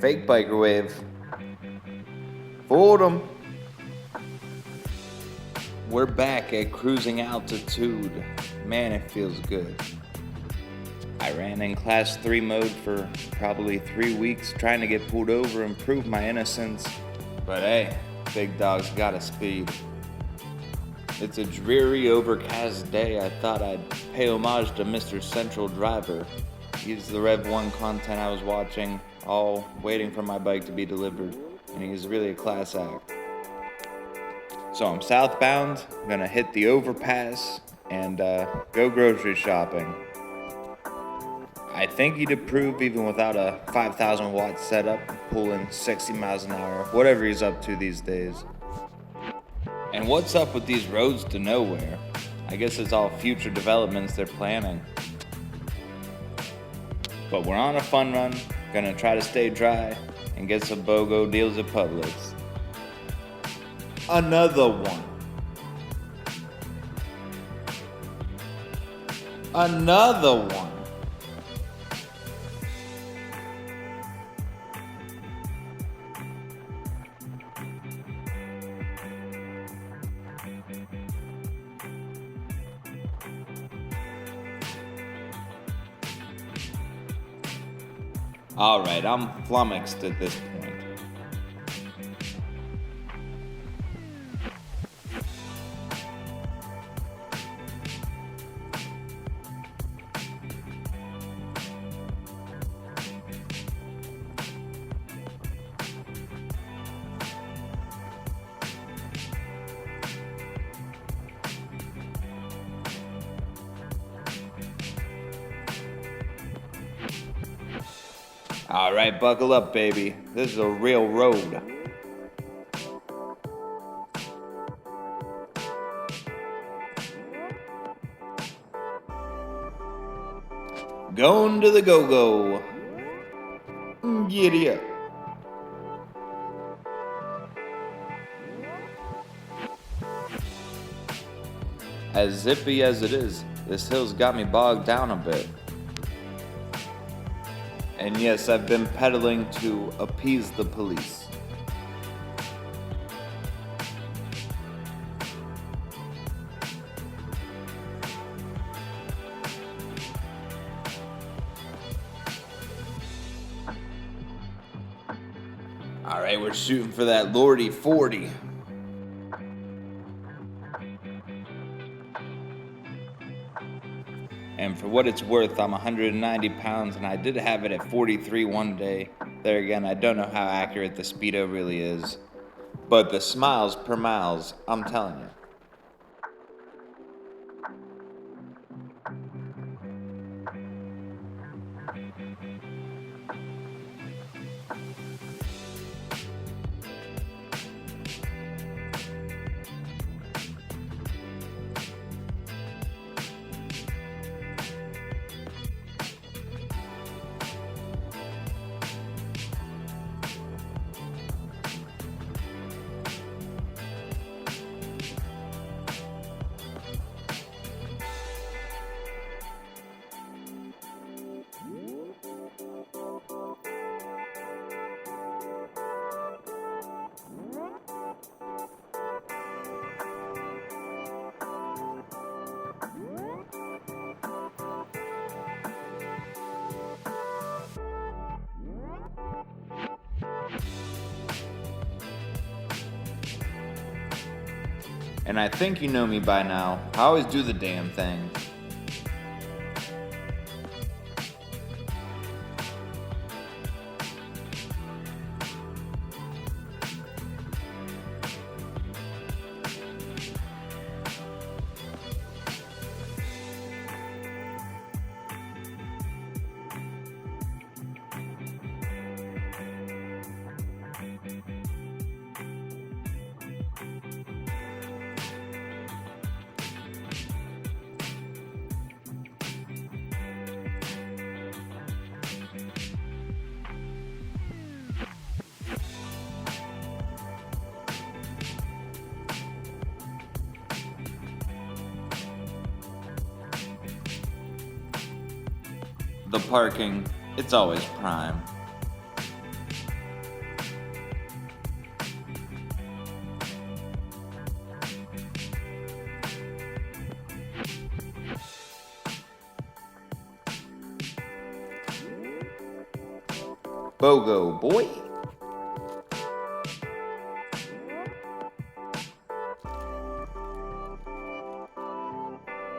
Fake biker wave. Fooled 'em. We're back at cruising altitude. Man, it feels good. I ran in class 3 mode for probably 3 weeks trying to get pulled over and prove my innocence. But hey, big dog's got a speed. It's a dreary, overcast day. I thought I'd pay homage to Mr. Central Driver. He's the REVV1 content I was watching, all waiting for my bike to be delivered, and he's really a class act. So I'm southbound, I'm gonna hit the overpass and go grocery shopping. I think he'd approve even without a 5,000 watt setup, pulling 60 miles an hour, whatever he's up to these days. And what's up with these roads to nowhere? I guess it's all future developments they're planning. But we're on a fun run, gonna try to stay dry and get some BOGO deals at Publix. Another one. Another one. Alright, I'm flummoxed at this point. Alright, buckle up, baby. This is a real road. Going to the go-go. Giddy up. As zippy as it is, this hill's got me bogged down a bit. And yes, I've been pedaling to appease the police. Alright, we're shooting for that Lordy 40. And for what it's worth, I'm 190 pounds, and I did have it at 43 one day. There again, I don't know how accurate the speedo really is. But the smiles per miles, I'm telling you. And I think you know me by now. I always do the damn thing. The parking, it's always prime. BOGO, boy.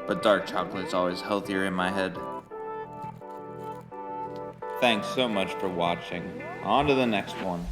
But dark chocolate's always healthier in my head. Thanks so much for watching. On to the next one.